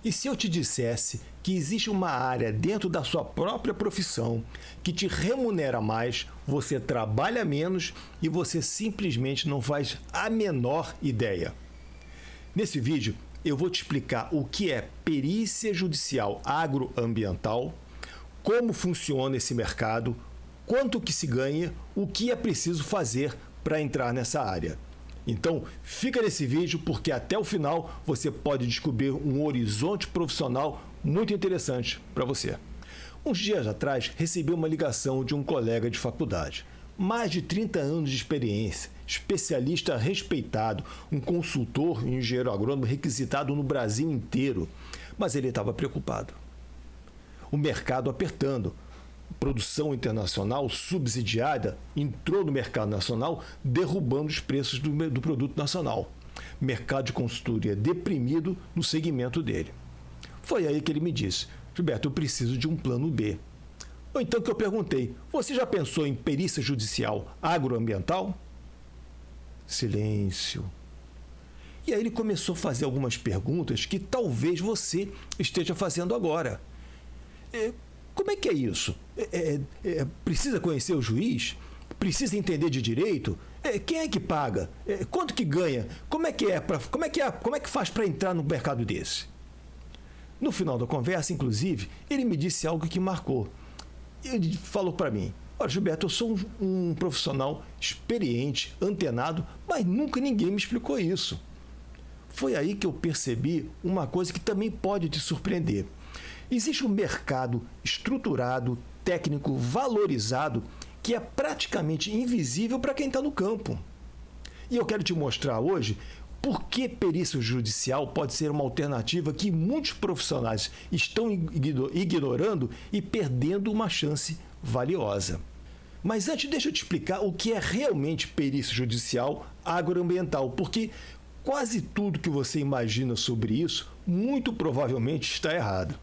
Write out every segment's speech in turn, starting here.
E se eu te dissesse que existe uma área dentro da sua própria profissão que te remunera mais, você trabalha menos e você simplesmente não faz a menor ideia? Nesse vídeo, eu vou te explicar o que é perícia judicial agroambiental, como funciona esse mercado, quanto que se ganha, o que é preciso fazer para entrar nessa área. Então, fica nesse vídeo porque até o final você pode descobrir um horizonte profissional muito interessante para você. Uns dias atrás, recebi uma ligação de um colega de faculdade. Mais de 30 anos de experiência, especialista respeitado, um consultor e engenheiro agrônomo requisitado no Brasil inteiro. Mas ele estava preocupado. O mercado apertando. Produção internacional subsidiada entrou no mercado nacional, derrubando os preços do produto nacional. Mercado de consultoria deprimido no segmento dele. Foi aí que ele me disse: Gilberto, eu preciso de um plano B. Ou então que eu perguntei: você já pensou em perícia judicial agroambiental? Silêncio. E aí ele começou a fazer algumas perguntas que talvez você esteja fazendo agora. Como é que é isso? Precisa conhecer o juiz? Precisa entender de direito? Quem é que paga? Quanto que ganha? Como é que faz para entrar no mercado desse? No final da conversa, inclusive, ele me disse algo que marcou. Ele falou para mim: olha, Gilberto, eu sou um profissional experiente, antenado, mas nunca ninguém me explicou isso. Foi aí que eu percebi uma coisa que também pode te surpreender. Existe um mercado estruturado, técnico, valorizado, que é praticamente invisível para quem está no campo. E eu quero te mostrar hoje por que perícia judicial pode ser uma alternativa que muitos profissionais estão ignorando e perdendo uma chance valiosa. Mas antes, deixa eu te explicar o que é realmente perícia judicial agroambiental, porque quase tudo que você imagina sobre isso, muito provavelmente está errado.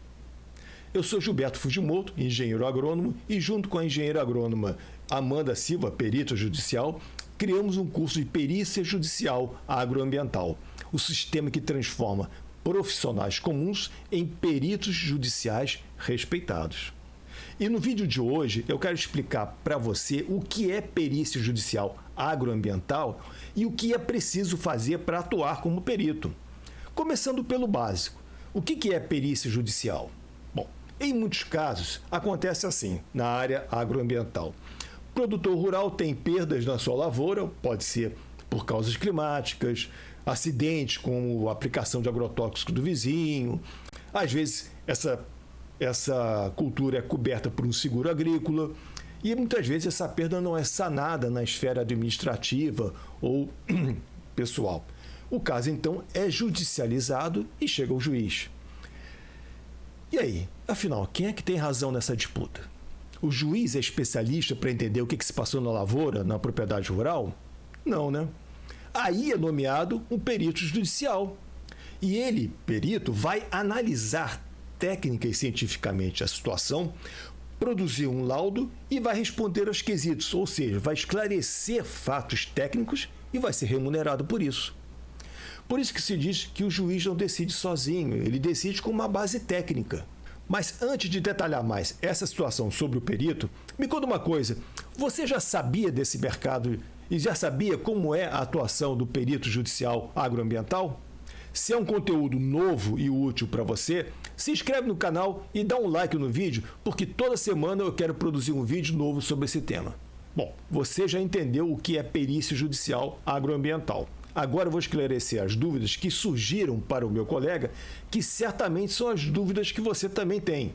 Eu sou Gilberto Fujimoto, engenheiro agrônomo, e junto com a engenheira agrônoma Amanda Silva, perito judicial, criamos um curso de perícia judicial agroambiental, o sistema que transforma profissionais comuns em peritos judiciais respeitados. E no vídeo de hoje eu quero explicar para você o que é perícia judicial agroambiental e o que é preciso fazer para atuar como perito. Começando pelo básico, o que é perícia judicial? Bom, em muitos casos acontece assim na área agroambiental. O produtor rural tem perdas na sua lavoura, pode ser por causas climáticas, acidentes como a aplicação de agrotóxico do vizinho. Às vezes essa cultura é coberta por um seguro agrícola e muitas vezes essa perda não é sanada na esfera administrativa ou pessoal. O caso então é judicializado e chega ao juiz. E aí, afinal, quem é que tem razão nessa disputa? O juiz é especialista para entender o que se passou na lavoura, na propriedade rural? Não, né? Aí é nomeado um perito judicial. E ele, perito, vai analisar técnica e cientificamente a situação, produzir um laudo e vai responder aos quesitos, ou seja, vai esclarecer fatos técnicos e vai ser remunerado por isso. Por isso que se diz que o juiz não decide sozinho, ele decide com uma base técnica. Mas antes de detalhar mais essa situação sobre o perito, me conta uma coisa: você já sabia desse mercado e já sabia como é a atuação do perito judicial agroambiental? Se é um conteúdo novo e útil para você, se inscreve no canal e dá um like no vídeo, porque toda semana eu quero produzir um vídeo novo sobre esse tema. Bom, você já entendeu o que é perícia judicial agroambiental. Agora eu vou esclarecer as dúvidas que surgiram para o meu colega, que certamente são as dúvidas que você também tem.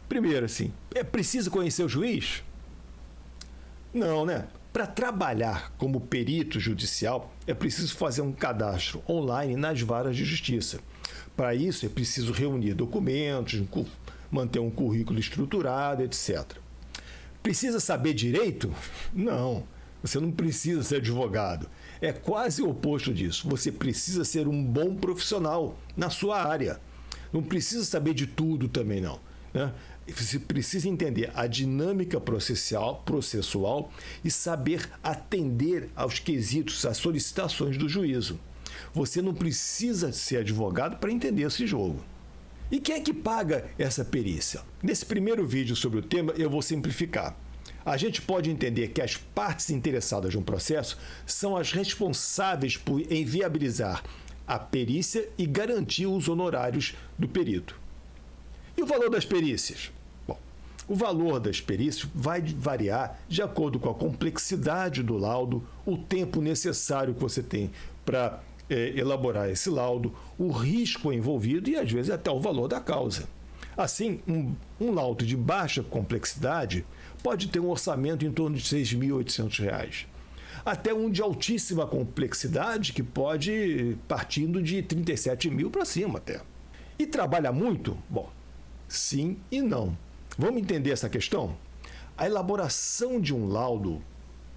Primeiro, assim, é preciso conhecer o juiz? Não, né? Para trabalhar como perito judicial, é preciso fazer um cadastro online nas varas de justiça. Para isso, é preciso reunir documentos, manter um currículo estruturado, etc. Precisa saber direito? Não, você não precisa ser advogado. É quase o oposto disso. Você precisa ser um bom profissional na sua área. Não precisa saber de tudo também, não, né? Você precisa entender a dinâmica processual e saber atender aos quesitos, às solicitações do juízo. Você não precisa ser advogado para entender esse jogo. E quem é que paga essa perícia? Nesse primeiro vídeo sobre o tema, eu vou simplificar. A gente pode entender que as partes interessadas de um processo são as responsáveis por inviabilizar a perícia e garantir os honorários do perito. E o valor das perícias? Bom, o valor das perícias vai variar de acordo com a complexidade do laudo, o tempo necessário que você tem para elaborar esse laudo, o risco envolvido e, às vezes, até o valor da causa. Assim, um laudo de baixa complexidade pode ter um orçamento em torno de R$ 6.800, até um de altíssima complexidade que pode ir partindo de 37 mil para cima até. E trabalha muito? Bom, sim e não. Vamos entender essa questão? A elaboração de um laudo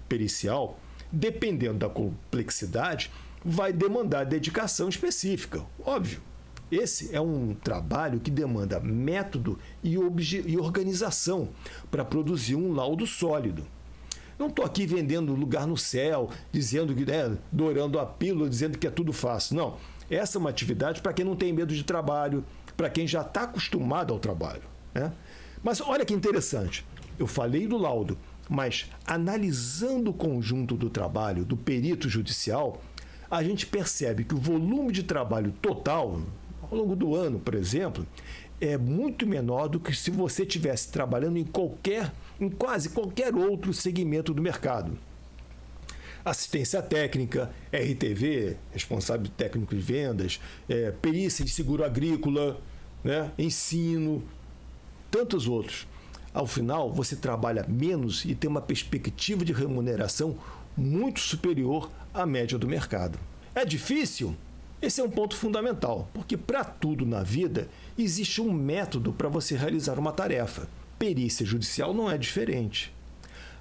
pericial, dependendo da complexidade, vai demandar dedicação específica, óbvio. Esse é um trabalho que demanda método e organização para produzir um laudo sólido. Não estou aqui vendendo lugar no céu, dizendo que, dourando a pílula, dizendo que é tudo fácil. Não. Essa é uma atividade para quem não tem medo de trabalho, para quem já está acostumado ao trabalho, né? Mas olha que interessante. Eu falei do laudo, mas analisando o conjunto do trabalho do perito judicial, a gente percebe que o volume de trabalho total, ao longo do ano, por exemplo, é muito menor do que se você estivesse trabalhando em quase qualquer outro segmento do mercado. Assistência técnica, RTV, responsável técnico de vendas, perícia de seguro agrícola, né, ensino, tantos outros. Ao final, você trabalha menos e tem uma perspectiva de remuneração muito superior à média do mercado. É difícil? Esse é um ponto fundamental, porque para tudo na vida existe um método para você realizar uma tarefa. Perícia judicial não é diferente.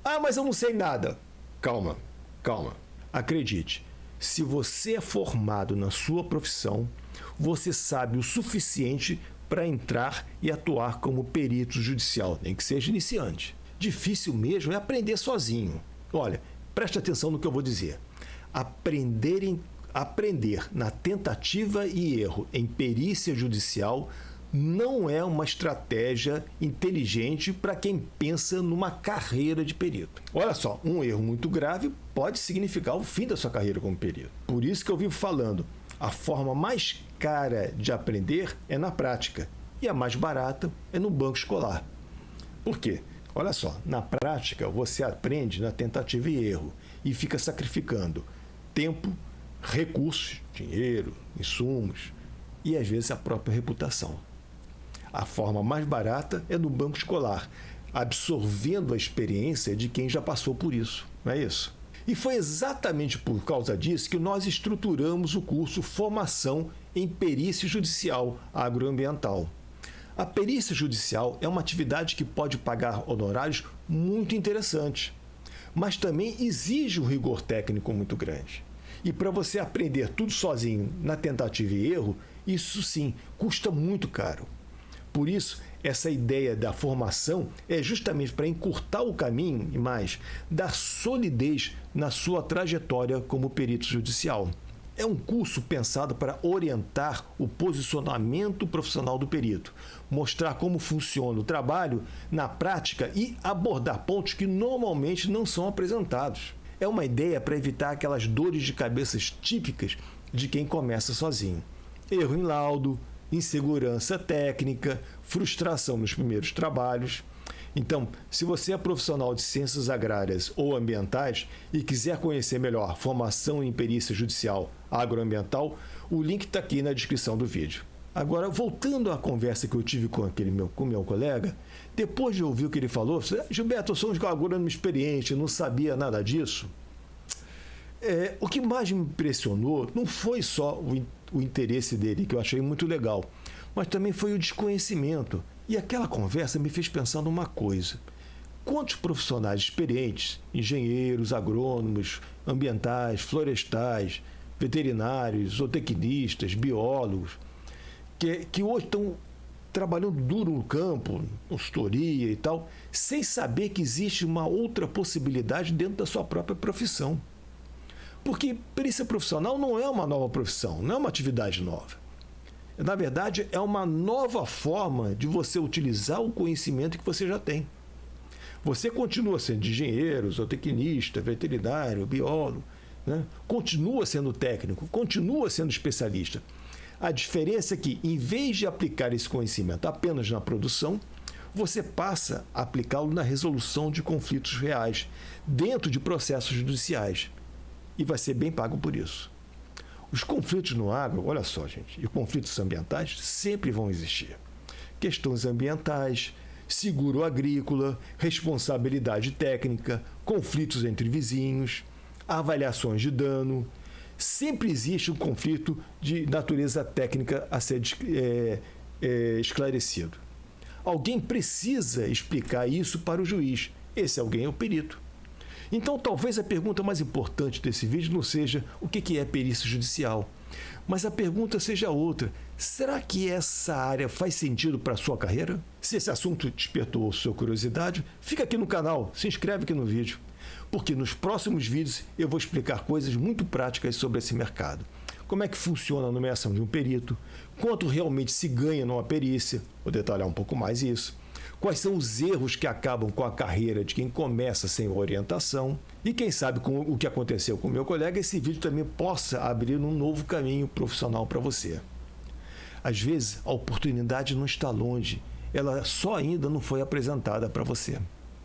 Ah, mas eu não sei nada. Calma, calma. Acredite, se você é formado na sua profissão, você sabe o suficiente para entrar e atuar como perito judicial, nem que seja iniciante. Difícil mesmo é aprender sozinho. Olha, preste atenção no que eu vou dizer. Aprender na tentativa e erro em perícia judicial não é uma estratégia inteligente para quem pensa numa carreira de perito. Olha só, um erro muito grave pode significar o fim da sua carreira como perito. Por isso que eu vivo falando, a forma mais cara de aprender é na prática e a mais barata é no banco escolar. Por quê? Olha só, na prática você aprende na tentativa e erro e fica sacrificando tempo, recursos, dinheiro, insumos e às vezes a própria reputação. A forma mais barata é no banco escolar, absorvendo a experiência de quem já passou por isso, não é isso? E foi exatamente por causa disso que nós estruturamos o curso Formação em Perícia Judicial Agroambiental. A perícia judicial é uma atividade que pode pagar honorários muito interessantes, mas também exige um rigor técnico muito grande. E para você aprender tudo sozinho na tentativa e erro, isso sim custa muito caro. Por isso, essa ideia da formação é justamente para encurtar o caminho e mais, dar solidez na sua trajetória como perito judicial. É um curso pensado para orientar o posicionamento profissional do perito, mostrar como funciona o trabalho na prática e abordar pontos que normalmente não são apresentados. É uma ideia para evitar aquelas dores de cabeça típicas de quem começa sozinho. Erro em laudo, insegurança técnica, frustração nos primeiros trabalhos. Então, se você é profissional de ciências agrárias ou ambientais e quiser conhecer melhor formação em perícia judicial agroambiental, o link está aqui na descrição do vídeo. Agora, voltando à conversa que eu tive com meu colega, depois de ouvir o que ele falou, Gilberto, eu sou um agrônomo experiente, não sabia nada disso. O que mais me impressionou não foi só o interesse dele, que eu achei muito legal, mas também foi o desconhecimento. E aquela conversa me fez pensar numa coisa. Quantos profissionais experientes, engenheiros, agrônomos, ambientais, florestais, veterinários, zootecnistas, biólogos, que hoje estão trabalhando duro no campo, consultoria e tal, sem saber que existe uma outra possibilidade dentro da sua própria profissão. Porque perícia profissional não é uma nova profissão, não é uma atividade nova. Na verdade, é uma nova forma de você utilizar o conhecimento que você já tem. Você continua sendo engenheiro, zootecnista, veterinário, biólogo, né? Continua sendo técnico, continua sendo especialista. A diferença é que, em vez de aplicar esse conhecimento apenas na produção, você passa a aplicá-lo na resolução de conflitos reais, dentro de processos judiciais. E vai ser bem pago por isso. Os conflitos no agro, olha só, gente, e conflitos ambientais sempre vão existir. Questões ambientais, seguro agrícola, responsabilidade técnica, conflitos entre vizinhos, avaliações de dano. Sempre existe um conflito de natureza técnica a ser esclarecido. Alguém precisa explicar isso para o juiz. Esse alguém é o perito. Então, talvez a pergunta mais importante desse vídeo não seja o que é perícia judicial, mas a pergunta seja outra. Será que essa área faz sentido para a sua carreira? Se esse assunto despertou sua curiosidade, fica aqui no canal, se inscreve aqui no vídeo, porque nos próximos vídeos eu vou explicar coisas muito práticas sobre esse mercado. Como é que funciona a nomeação de um perito, quanto realmente se ganha numa perícia, vou detalhar um pouco mais isso. Quais são os erros que acabam com a carreira de quem começa sem orientação. E quem sabe com o que aconteceu com o meu colega, esse vídeo também possa abrir um novo caminho profissional para você. Às vezes, a oportunidade não está longe, ela só ainda não foi apresentada para você.